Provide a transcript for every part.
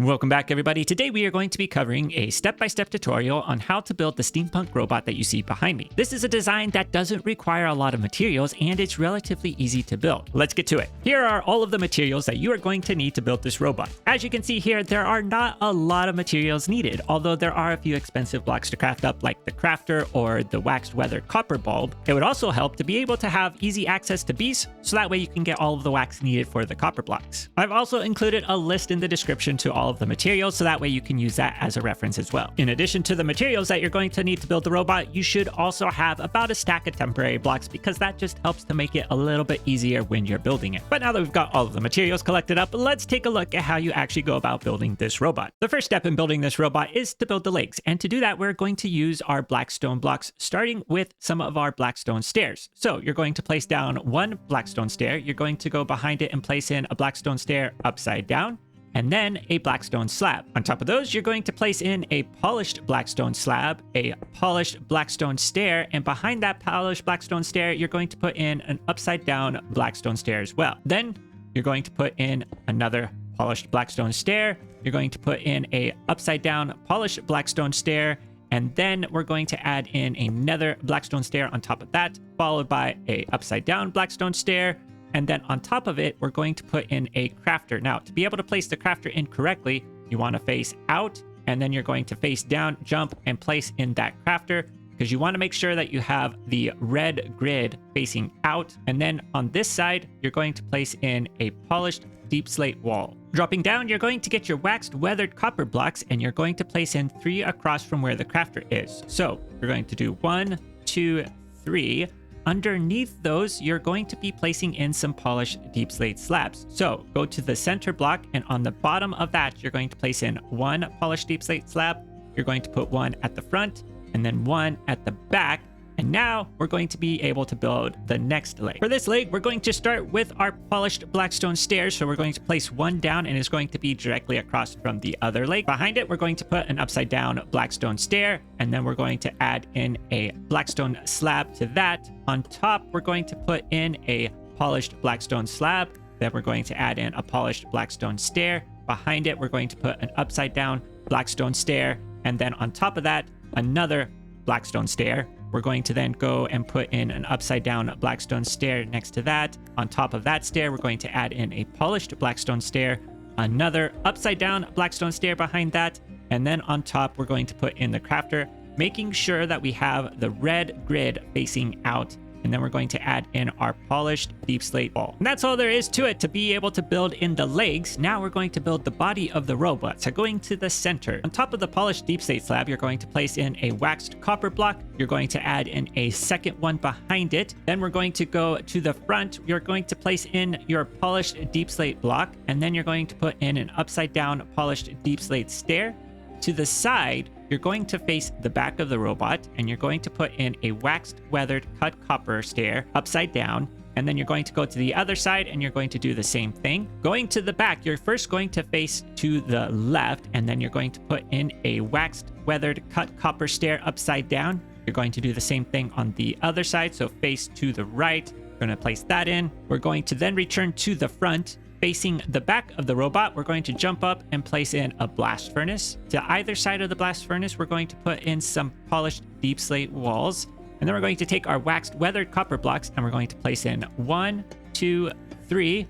Welcome back, everybody. Today we are going to be covering a step-by-step tutorial on how to build the steampunk robot that you see behind me. This is a design that doesn't require a lot of materials and it's relatively easy to build. Let's get to it. Here are all of the materials that you are going to need to build this robot. As you can see here, there are not a lot of materials needed, although there are a few expensive blocks to craft up like the crafter or the waxed weathered copper bulb. It would also help to be able to have easy access to bees, so that way you can get all of the wax needed for the copper blocks. I've also included a list in the description to all of the materials, so that way you can use that as a reference as well. In addition to the materials that you're going to need to build the robot, you should also have about a stack of temporary blocks, because that just helps to make it a little bit easier when you're building it. But now that we've got all of the materials collected up, let's take a look at how you actually go about building this robot. The first step in building this robot is to build the legs, and to do that we're going to use our Blackstone blocks, starting with some of our Blackstone stairs. So you're going to place down one Blackstone stair, you're going to go behind it and place in a Blackstone stair upside down, and then a Blackstone slab. On top of those, you're going to place in a polished Blackstone slab, a polished Blackstone stair, and behind that polished Blackstone stair, you're going to put in an upside down Blackstone stair as well. Then you're going to put in another polished Blackstone stair, you're going to put in a upside down polished Blackstone stair, and then we're going to add in another Blackstone stair on top of that, followed by a upside down Blackstone stair. And then on top of it, we're going to put in a crafter. Now, to be able to place the crafter in correctly, you want to face out, and then you're going to face down, jump, and place in that crafter, because you want to make sure that you have the red grid facing out. And then on this side, you're going to place in a polished Deepslate wall. Dropping down, you're going to get your waxed weathered copper blocks, and you're going to place in 3 across from where the crafter is. So you're going to do 1, 2, 3. Underneath those, you're going to be placing in some polished Deepslate slabs. So go to the center block, and on the bottom of that, you're going to place in 1 polished Deepslate slab. You're going to put 1 at the front and then 1 at the back. And now we're going to be able to build the next leg. For this leg, we're going to start with our polished Blackstone stairs. So we're going to place 1 down, and it's going to be directly across from the other leg. Behind it, we're going to put an upside down Blackstone stair, and then we're going to add in a Blackstone slab to that. On top, we're going to put in a polished Blackstone slab. Then we're going to add in a polished Blackstone stair. Behind it, we're going to put an upside down Blackstone stair, and then on top of that, another Blackstone stair. We're going to then go and put in an upside down Blackstone stair next to that. On top of that stair, we're going to add in a polished Blackstone stair, another upside down Blackstone stair behind that, and then on top, we're going to put in the crafter, making sure that we have the red grid facing out. And then we're going to add in our polished Deepslate wall. And that's all there is to it to be able to build in the legs. Now we're going to build the body of the robot. So going to the center. On top of the polished Deepslate slab, you're going to place in a waxed copper block. You're going to add in a second one behind it. Then we're going to go to the front. You're going to place in your polished Deepslate block. And then you're going to put in an upside down polished Deepslate stair. To the side, you're going to face the back of the robot, and you're going to put in a waxed weathered cut copper stair upside down, and then you're going to go to the other side and you're going to do the same thing. Going to the back, you're first going to face to the left, and then you're going to put in a waxed weathered cut copper stair upside down. You're going to do the same thing on the other side, so face to the right. We're going to place that in. We're going to then return to the front. Facing the back of the robot, we're going to jump up and place in a blast furnace. To either side of the blast furnace, we're going to put in some polished Deepslate walls. And then we're going to take our waxed weathered copper blocks, and we're going to place in 1, 2, 3.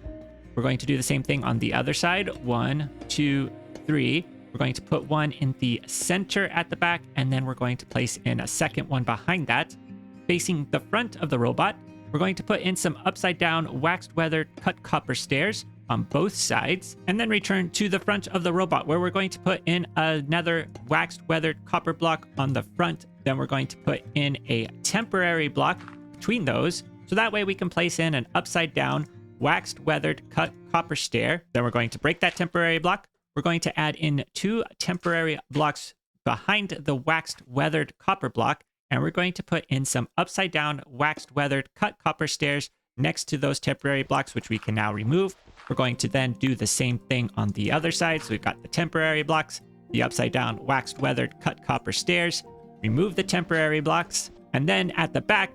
We're going to do the same thing on the other side. 1, 2, 3. We're going to put 1 in the center at the back, and then we're going to place in a second one behind that. Facing the front of the robot, we're going to put in some upside down waxed weathered cut copper stairs on both sides, and then return to the front of the robot, where we're going to put in another waxed weathered copper block on the front. Then we're going to put in a temporary block between those, so that way we can place in an upside down waxed weathered cut copper stair. Then we're going to break that temporary block. We're going to add in 2 temporary blocks behind the waxed weathered copper block, and we're going to put in some upside down waxed weathered cut copper stairs next to those temporary blocks, which we can now remove. We're going to then do the same thing on the other side. So we've got the temporary blocks, the upside down waxed weathered cut copper stairs, remove the temporary blocks, and then at the back,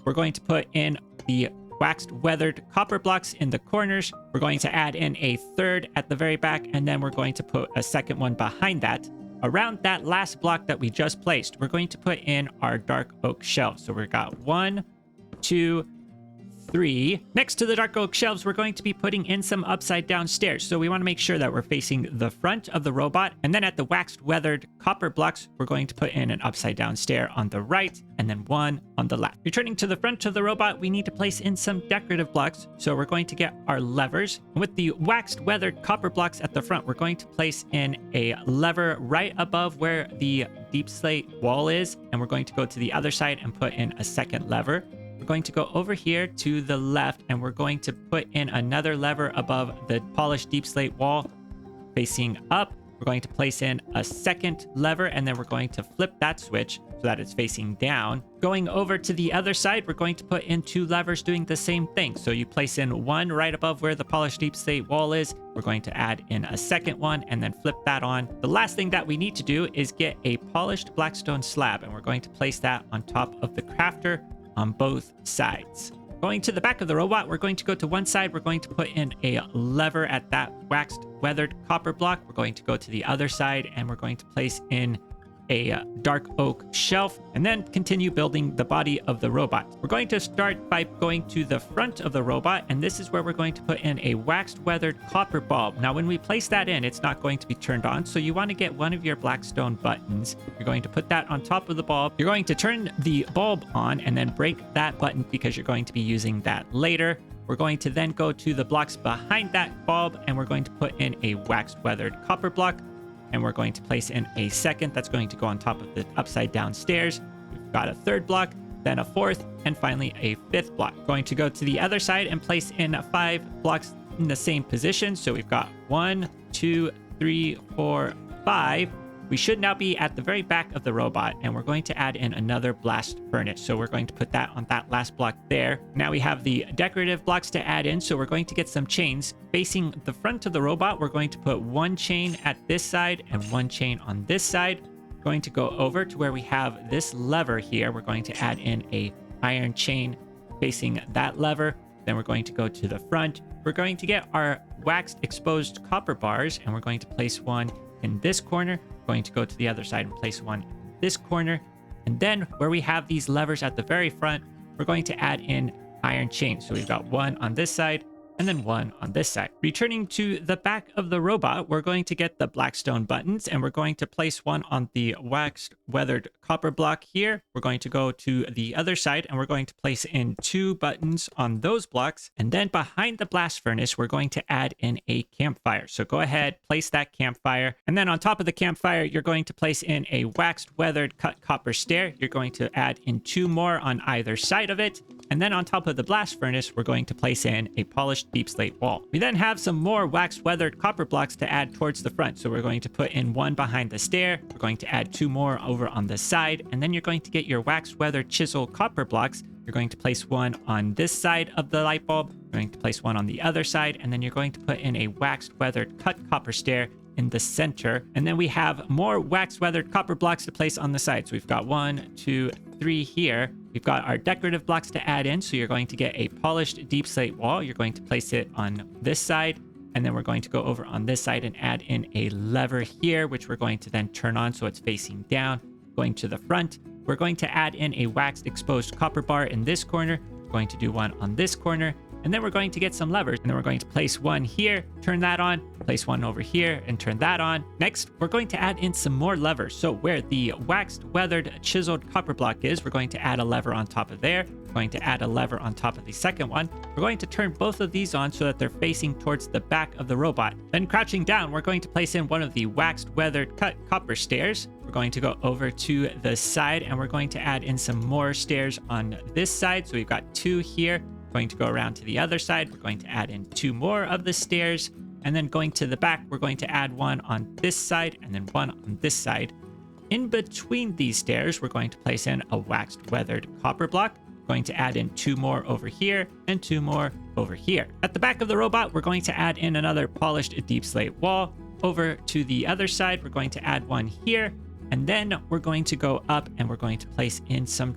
we're going to put in the waxed weathered copper blocks in the corners. We're going to add in a third at the very back, and then we're going to put a second one behind that. Around that last block that we just placed, we're going to put in our dark oak shelves. So we've got 1, 2, 3. Next to the dark oak shelves, we're going to be putting in some upside down stairs. So we want to make sure that we're facing the front of the robot. And then at the waxed weathered copper blocks, we're going to put in an upside down stair on the right and then one on the left. Returning to the front of the robot, we need to place in some decorative blocks. So we're going to get our levers. And with the waxed weathered copper blocks at the front, we're going to place in a lever right above where the deep slate wall is. And we're going to go to the other side and put in a second lever. We're going to go over here to the left, and we're going to put in another lever above the polished deep slate wall facing up. We're going to place in a second lever, and then we're going to flip that switch so that it's facing down. Going over to the other side, we're going to put in 2 levers doing the same thing. So you place in one right above where the polished deep slate wall is. We're going to add in a second one and then flip that on. The last thing that we need to do is get a polished Blackstone slab, and we're going to place that on top of the crafter on both sides. Going to the back of the robot, we're going to go to one side. We're going to put in a lever at that waxed weathered copper block. We're going to go to the other side, and we're going to place in a dark oak shelf, and then continue building the body of the robot. We're going to start by going to the front of the robot, and this is where we're going to put in a waxed weathered copper bulb. Now when we place that in, it's not going to be turned on, so you want to get one of your Blackstone buttons. You're going to put that on top of the bulb. You're going to turn the bulb on and then break that button because you're going to be using that later. We're going to then go to the blocks behind that bulb, and we're going to put in a waxed weathered copper block. And we're going to place in a second that's going to go on top of the upside down stairs. We've got a third block, then a fourth, and finally a fifth block. Going to go to the other side and place in 5 blocks in the same position. So we've got 1, 2, 3, 4, 5. We should now be at the very back of the robot, and we're going to add in another blast furnace. So we're going to put that on that last block there. Now we have the decorative blocks to add in, so we're going to get some chains. Facing the front of the robot, we're going to put 1 chain at this side and 1 chain on this side. We're going to go over to where we have this lever here. We're going to add in a iron chain facing that lever. Then we're going to go to the front. We're going to get our waxed exposed copper bars, and we're going to place one in this corner. Going to go to the other side and place one in this corner. And then where we have these levers at the very front, we're going to add in iron chains. So we've got 1 on this side and then 1 on this side. Returning to the back of the robot, we're going to get the Blackstone buttons, and we're going to place one on the waxed weathered copper block here. We're going to go to the other side, and we're going to place in 2 buttons on those blocks. And then behind the blast furnace, we're going to add in a campfire. So go ahead, place that campfire. And then on top of the campfire, you're going to place in a waxed weathered cut copper stair. You're going to add in 2 more on either side of it. And then on top of the blast furnace, we're going to place in a polished deep slate wall. We then have some more waxed weathered copper blocks to add towards the front. So we're going to put in 1 behind the stair. We're going to add 2 more over on the side. And then you're going to get your waxed weathered chiseled copper blocks. You're going to place 1 on this side of the light bulb. You're going to place 1 on the other side. And then you're going to put in a waxed weathered cut copper stair in the center. And then we have more waxed weathered copper blocks to place on the side. So we've got 1, 2, 3 here. We've got our decorative blocks to add in. So you're going to get a polished deep slate wall. You're going to place it on this side. And then we're going to go over on this side and add in a lever here, which we're going to then turn on so it's facing down. Going to the front, we're going to add in a waxed exposed copper bar in this corner. We're going to do 1 on this corner. And then we're going to get some levers, and then we're going to place 1 here, turn that on, place 1 over here, and turn that on. Next, we're going to add in some more levers. So where the waxed weathered chiseled copper block is, we're going to add a lever on top of there. We're going to add a lever on top of the second one. We're going to turn both of these on so that they're facing towards the back of the robot. Then crouching down, we're going to place in one of the waxed weathered cut copper stairs. We're going to go over to the side, and we're going to add in some more stairs on this side. So we've got 2 here. Going to go around to the other side. We're going to add in 2 more of the stairs, and then going to the back, we're going to add 1 on this side and then 1 on this side. In between these stairs, we're going to place in a waxed weathered copper block. We're going to add in 2 more over here and 2 more over here. At the back of the robot, we're going to add in another polished deep slate wall. Over to the other side, we're going to add 1 here, and then we're going to go up and we're going to place in some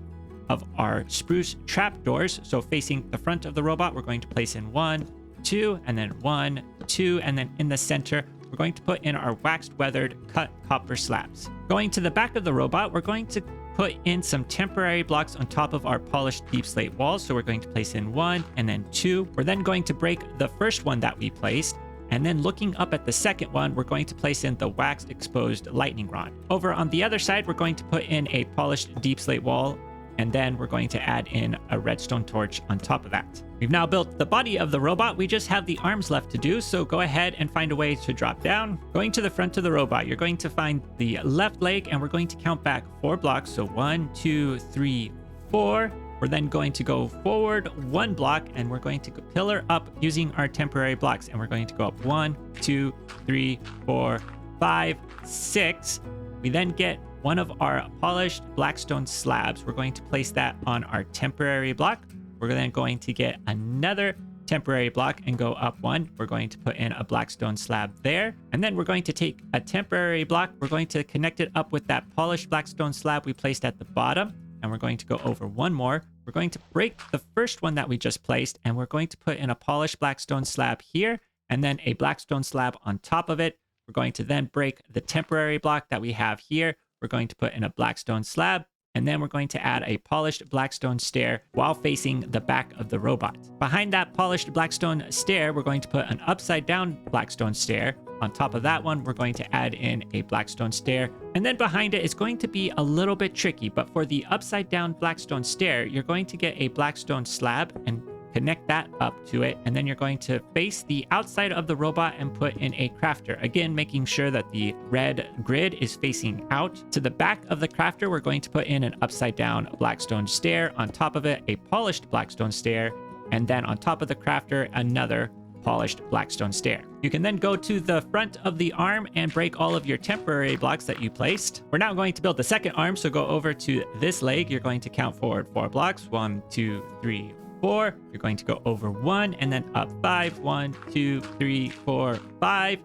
of our spruce trapdoors. So facing the front of the robot, we're going to place in 1, 2, and then 1, 2, and then in the center, we're going to put in our waxed weathered cut copper slabs. Going to the back of the robot, we're going to put in some temporary blocks on top of our polished deep slate walls. So we're going to place in 1 and then 2. We're then going to break the first one that we placed. And then looking up at the second one, we're going to place in the waxed exposed lightning rod. Over on the other side, we're going to put in a polished deep slate wall. And then we're going to add in a redstone torch on top of that. We've now built the body of the robot. We just have the arms left to do. So go ahead and find a way to drop down. Going to the front of the robot, you're going to find the left leg and we're going to count back 4 blocks. So 1, 2, 3, 4. We're then going to go forward 1 block and we're going to pillar up using our temporary blocks. And we're going to go up 1, 2, 3, 4, 5, 6. We then get one of our polished Blackstone slabs. We're going to place that on our temporary block. We're then going to get another temporary block and go up 1. We're going to put in a Blackstone slab there. And then we're going to take a temporary block. We're going to connect it up with that polished Blackstone slab we placed at the bottom. And we're going to go over 1 more. We're going to break the first one that we just placed. And we're going to put in a polished Blackstone slab here. And then a Blackstone slab on top of it. We're going to then break the temporary block that we have here. We're going to put in a Blackstone slab, and then we're going to add a polished Blackstone stair while facing the back of the robot. Behind that polished Blackstone stair, we're going to put an upside down Blackstone stair. On top of that one, we're going to add in a Blackstone stair. And then behind it, it's going to be a little bit tricky, but for the upside down Blackstone stair, you're going to get a Blackstone slab and connect that up to it, and then you're going to face the outside of the robot and put in a crafter. Again, making sure that the red grid is facing out. To the back of the crafter, we're going to put in an upside down Blackstone stair. On top of it, a polished Blackstone stair, and then on top of the crafter, another polished Blackstone stair. You can then go to the front of the arm and break all of your temporary blocks that you placed. We're now going to build the second arm, so go over to this leg. You're going to count forward 4 blocks. 1, 2, 3, 4. You're going to go over 1 and then up 5. 1, 2, 3, 4, 5.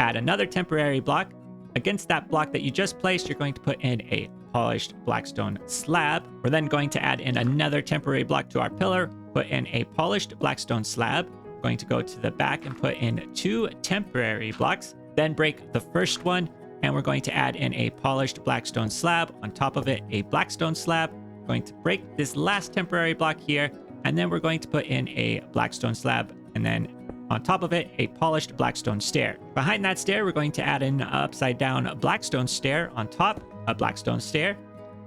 Add another temporary block. Against that block that you just placed, you're going to put in a polished Blackstone slab. We're then going to add in another temporary block to our pillar, put in a polished Blackstone slab. We're going to go to the back and put in 2 temporary blocks, then break the first one, and we're going to add in a polished Blackstone slab. On top of it, a Blackstone slab. We're going to break this last temporary block here, and then we're going to put in a Blackstone slab, and then on top of it, a polished Blackstone stair. Behind that stair, we're going to add in an upside down Blackstone stair. On top, a Blackstone stair.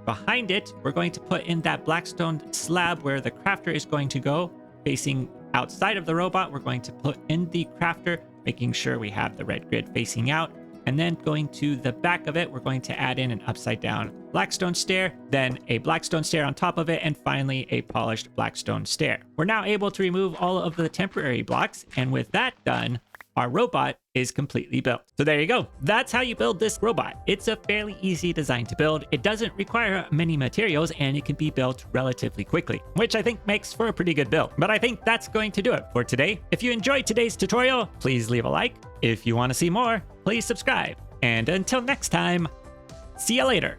Behind it, we're going to put in that Blackstone slab where the crafter is going to go. Facing outside of the robot, we're going to put in the crafter, making sure we have the red grid facing out. And then going to the back of it, we're going to add in an upside down Blackstone stair, then a Blackstone stair on top of it, and finally a polished Blackstone stair. We're now able to remove all of the temporary blocks, and with that done, our robot is completely built. So there you go. That's how you build this robot. It's a fairly easy design to build. It doesn't require many materials and it can be built relatively quickly, which I think makes for a pretty good build. But I think that's going to do it for today. If you enjoyed today's tutorial, please leave a like. If you want to see more, please subscribe. And until next time, see you later.